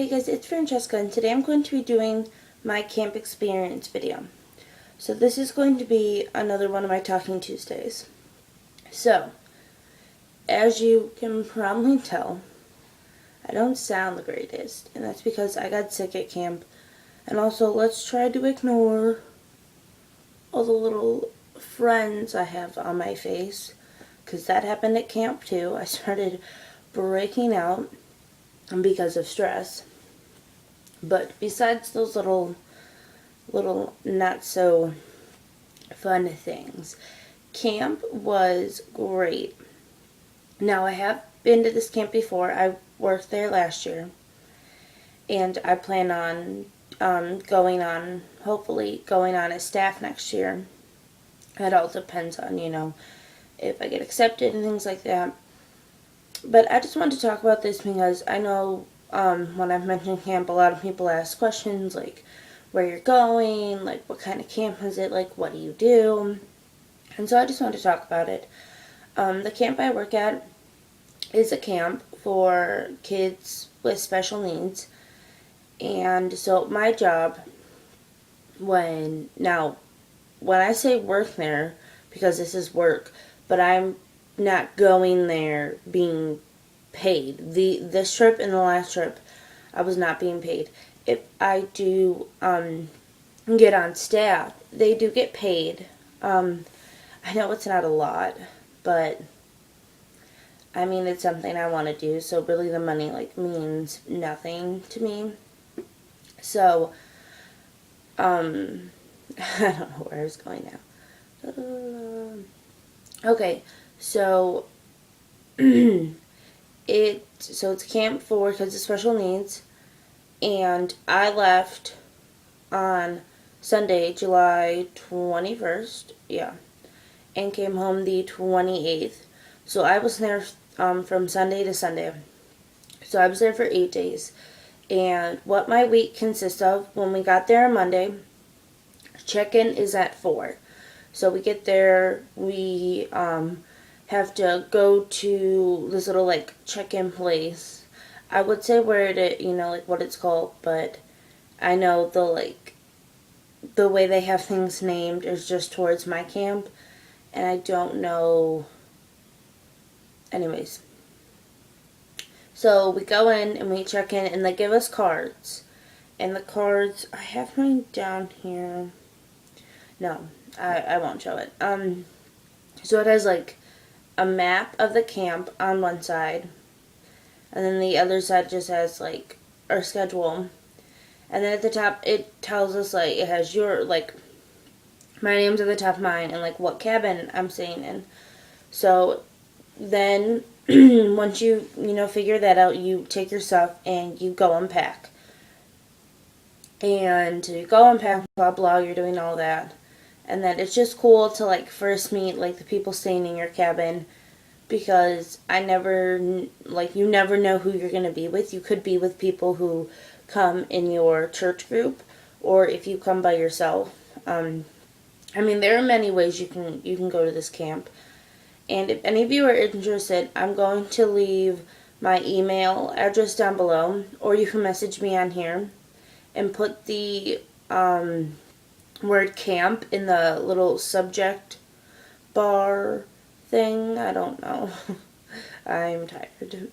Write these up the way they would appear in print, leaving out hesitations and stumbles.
Hey guys, it's Francesca, and today I'm going to be doing my camp experience video. So this is going to be another one of my Talking Tuesdays. So, as you can probably tell, I don't sound the greatest, and that's because I got sick at camp. And also, let's try to ignore all the little friends I have on my face, because that happened at camp too. I started breaking out because of stress. But besides those little not so fun things, camp was great. Now, I have been to this camp before. I worked there last year, and I plan on hopefully going on as staff next year. It all depends on, if I get accepted and things like that. But I just wanted to talk about this because I know when I've mentioned camp, a lot of people ask questions like where you're going, like what kind of camp is it, like what do you do? And so I just wanted to talk about it. The camp I work at is a camp for kids with special needs. And so my job, when I say work there, because this is work, but I'm not going there being paid. This trip and the last trip, I was not being paid. If I do get on staff, they do get paid. I know it's not a lot, but I mean, it's something I want to do, so really the money means nothing to me. So I don't know where I was going now. Okay, so it's camp for kids with special needs, and I left on Sunday, July 21st, and came home the 28th. So I was there from Sunday to Sunday. So I was there for 8 days. And what my week consists of, when we got there on Monday, check-in is at 4. So we get there, we have to go to this little check-in place. I would say where it, what it's called, but I know the way they have things named is just towards my camp, and I don't know. Anyways, so we go in and we check in, and they give us cards, and the cards, I have mine down here. No, I won't show it. So it has a map of the camp on one side, and then the other side just has our schedule, and then at the top it tells us it has your my name's at the top of mine and what cabin I'm staying in. So then once you figure that out, you take your stuff and you go unpack, and you go unpack, blah blah, you're doing all that. And then it's just cool to first meet the people staying in your cabin, because you never know who you're going to be with. You could be with people who come in your church group, or if you come by yourself. I mean, there are many ways you can go to this camp. And if any of you are interested, I'm going to leave my email address down below, or you can message me on here and put the word camp in the little subject bar thing. I don't know. I'm tired.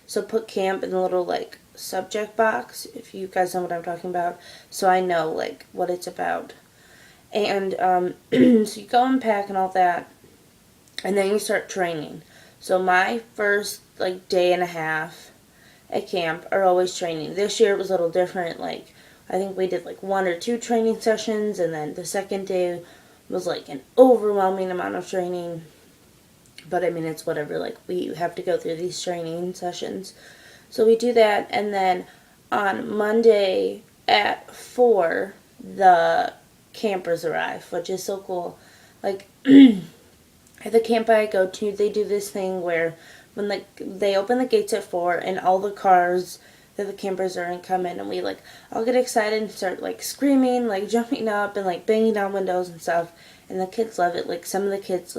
So put camp in the little subject box, if you guys know what I'm talking about, so I know what it's about. And so you go and pack and all that, and then you start training. So my first day and a half at camp are always training. This year it was a little different. I think we did 1 or 2 training sessions, and then the second day was an overwhelming amount of training. But I mean, it's whatever, we have to go through these training sessions. So we do that, and then on Monday at 4, the campers arrive, which is so cool. At the camp I go to, they do this thing where when they open the gates at 4, and all the cars that the campers are in come in, and we all get excited and start screaming, jumping up and banging down windows and stuff, and the kids love it. Some of the kids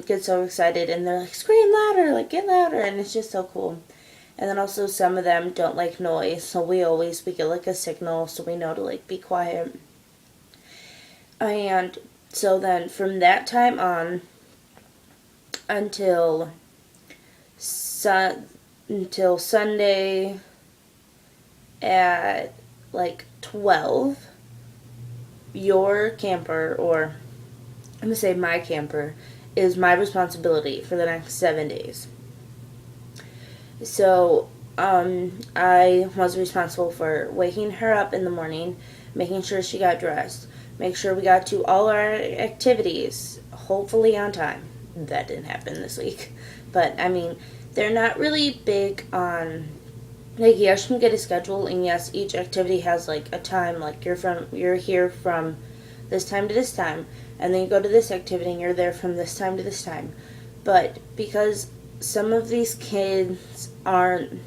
get so excited and they're scream louder, get louder, and it's just so cool. And then also some of them don't like noise, so we get like a signal so we know to like be quiet. And so then from that time on until until Sunday at like 12, your camper, or I'm going to say my camper, is my responsibility for the next 7 days. So, I was responsible for waking her up in the morning, making sure she got dressed, make sure we got to all our activities, hopefully on time. That didn't happen this week. But, I mean, they're not really big on, like, yes, you can get a schedule, and yes, each activity has, like, a time, like, you're here from this time to this time, and then you go to this activity, and you're there from this time to this time. But because some of these kids aren't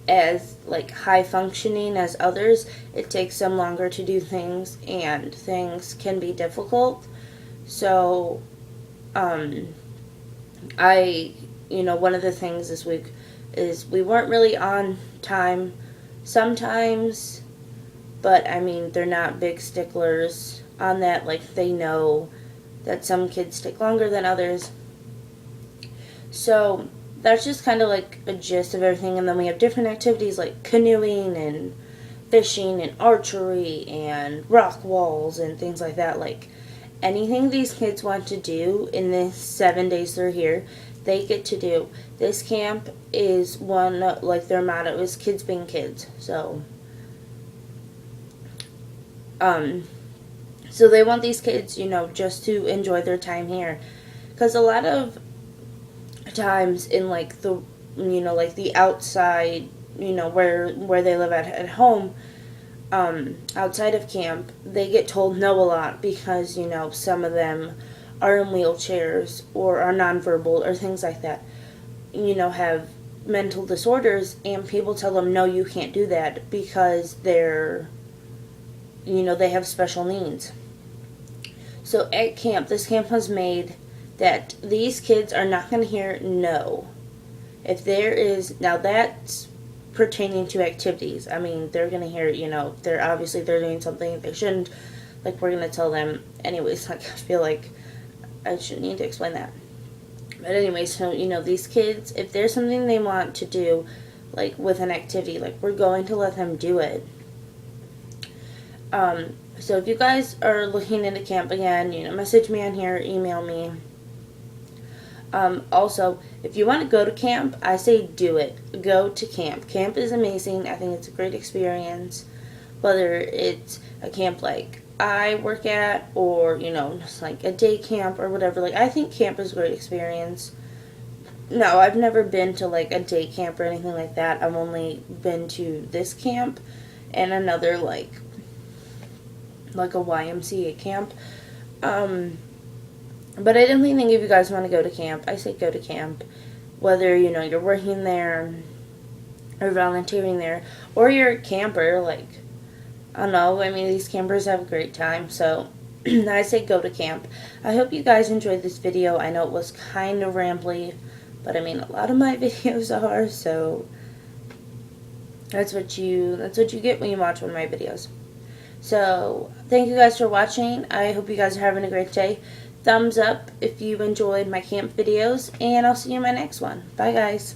as, like, high functioning as others, it takes them longer to do things, and things can be difficult. So, one of the things this week is we weren't really on time sometimes, but I mean, they're not big sticklers on that. Like, they know that some kids take longer than others. So that's just kind of like a gist of everything. And then we have different activities like canoeing and fishing and archery and rock walls and things like that. Like, anything these kids want to do in the 7 days they're here, they get to do. This camp is one, like, their motto is kids being kids. So they want these kids, just to enjoy their time here. Because a lot of times in, like, the outside, where they live at home, outside of camp, they get told no a lot because, some of them are in wheelchairs or are nonverbal or things like that, have mental disorders, and people tell them, no, you can't do that because they have special needs. So at camp, this camp was made that these kids are not going to hear no. If there is, now that's pertaining to activities. I mean, they're going to hear, they're doing something they shouldn't. Like, we're going to tell them anyways. Like, I feel like I shouldn't need to explain that. But anyway, so, these kids, if there's something they want to do, like, with an activity, like, we're going to let them do it. So if you guys are looking into camp again, message me on here, email me. Also, if you want to go to camp, I say do it. Go to camp. Camp is amazing. I think it's a great experience. Whether it's a camp like I work at, or, just like a day camp or whatever. Like, I think camp is a great experience. No, I've never been to, like, a day camp or anything like that. I've only been to this camp and another, like a YMCA camp. But I definitely think if you guys want to go to camp, I say go to camp. Whether, you're working there or volunteering there, or you're a camper, like, I don't know, I mean, these campers have a great time, so I say go to camp. I hope you guys enjoyed this video. I know it was kind of rambly, but I mean, a lot of my videos are, so that's what you get when you watch one of my videos. So, thank you guys for watching. I hope you guys are having a great day. Thumbs up if you enjoyed my camp videos, and I'll see you in my next one. Bye, guys.